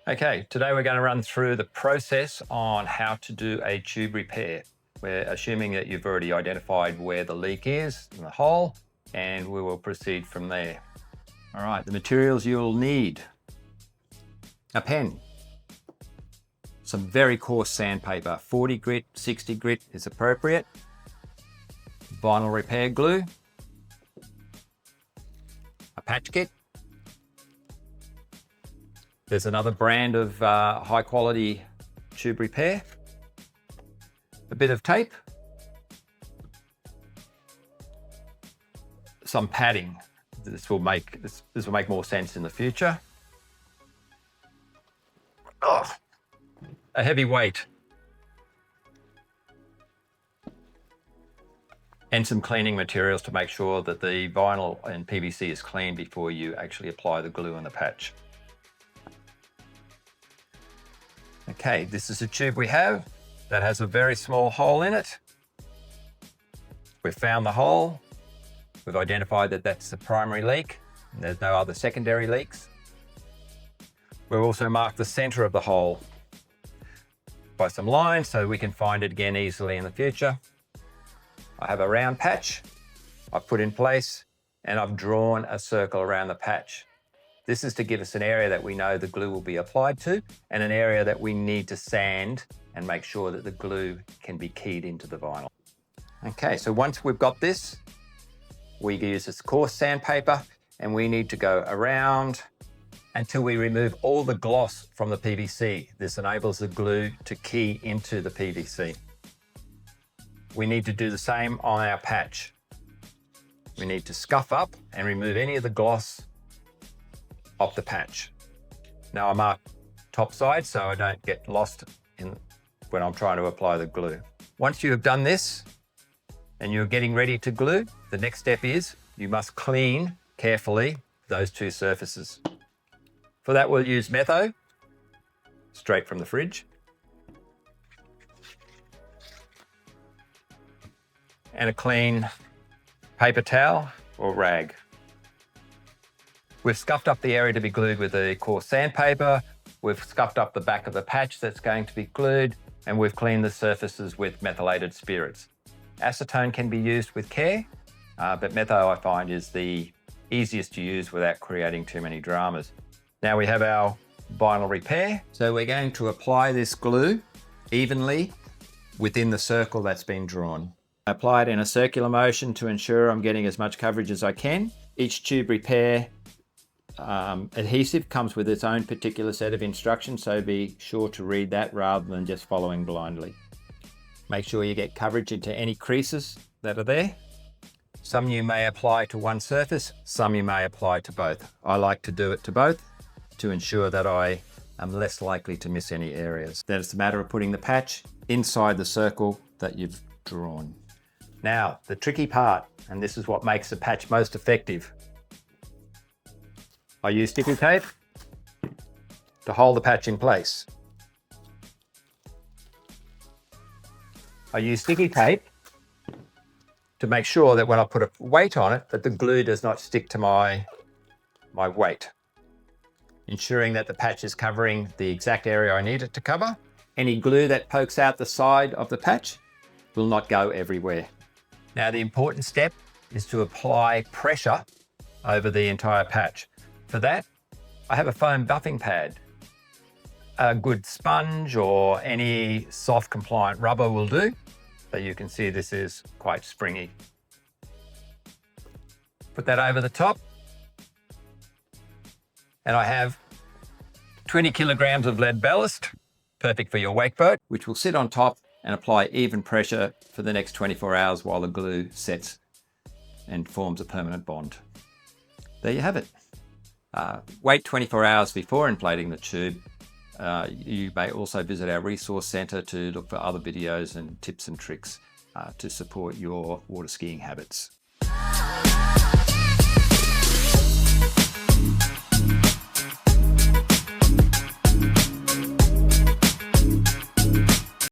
Okay, today we're going to run through the process on how to do a tube repair. We're assuming that you've already identified where the leak is in the hole, and we will proceed from there. All right, the materials you'll need: a pen, some very coarse sandpaper, 40 grit, 60 grit is appropriate, vinyl repair glue, a patch kit. There's another brand of high quality tube repair, a bit of tape, some padding. This will make more sense in the future. Oh, a heavy weight, and some cleaning materials to make sure that the vinyl and PVC is clean before you actually apply the glue and the patch. Okay, this is a tube we have that has a very small hole in it. We've found the hole. We've identified that that's the primary leak. And there's no other secondary leaks. We've also marked the center of the hole by some lines so we can find it again easily in the future. I have a round patch I've put in place, and I've drawn a circle around the patch. This is to give us an area that we know the glue will be applied to, and an area that we need to sand and make sure that the glue can be keyed into the vinyl. Okay, so once we've got this, we use this coarse sandpaper, and we need to go around until we remove all the gloss from the PVC. This enables the glue to key into the PVC. We need to do the same on our patch. We need to scuff up and remove any of the gloss off the patch. Now I mark top side so I don't get lost when I'm trying to apply the glue. Once you have done this and you're getting ready to glue, the next step is you must clean carefully those two surfaces. For that we'll use metho, straight from the fridge, and a clean paper towel or rag. We've scuffed up the area to be glued with the coarse sandpaper. We've scuffed up the back of the patch that's going to be glued, and we've cleaned the surfaces with methylated spirits. Acetone can be used with care, but metho I find is the easiest to use without creating too many dramas. Now we have our vinyl repair. So we're going to apply this glue evenly within the circle that's been drawn. I apply it in a circular motion to ensure I'm getting as much coverage as I can. Each tube repair adhesive comes with its own particular set of instructions, so be sure to read that rather than just following blindly. Make sure you get coverage into any creases that are there. Some you may apply to one surface, some you may apply to both. I like to do it to both to ensure that I am less likely to miss any areas. Then it's a matter of putting the patch inside the circle that you've drawn. Now, the tricky part, and this is what makes the patch most effective. I use sticky tape to hold the patch in place. I use sticky tape to make sure that when I put a weight on it, that the glue does not stick to my weight, ensuring that the patch is covering the exact area I need it to cover. Any glue that pokes out the side of the patch will not go everywhere. Now, the important step is to apply pressure over the entire patch. For that, I have a foam buffing pad. A good sponge or any soft compliant rubber will do. So you can see this is quite springy. Put that over the top. And I have 20 kilograms of lead ballast, perfect for your wake boat, which will sit on top and apply even pressure for the next 24 hours while the glue sets and forms a permanent bond. There you have it. Wait 24 hours before inflating the tube. You may also visit our resource centre to look for other videos and tips and tricks to support your water skiing habits.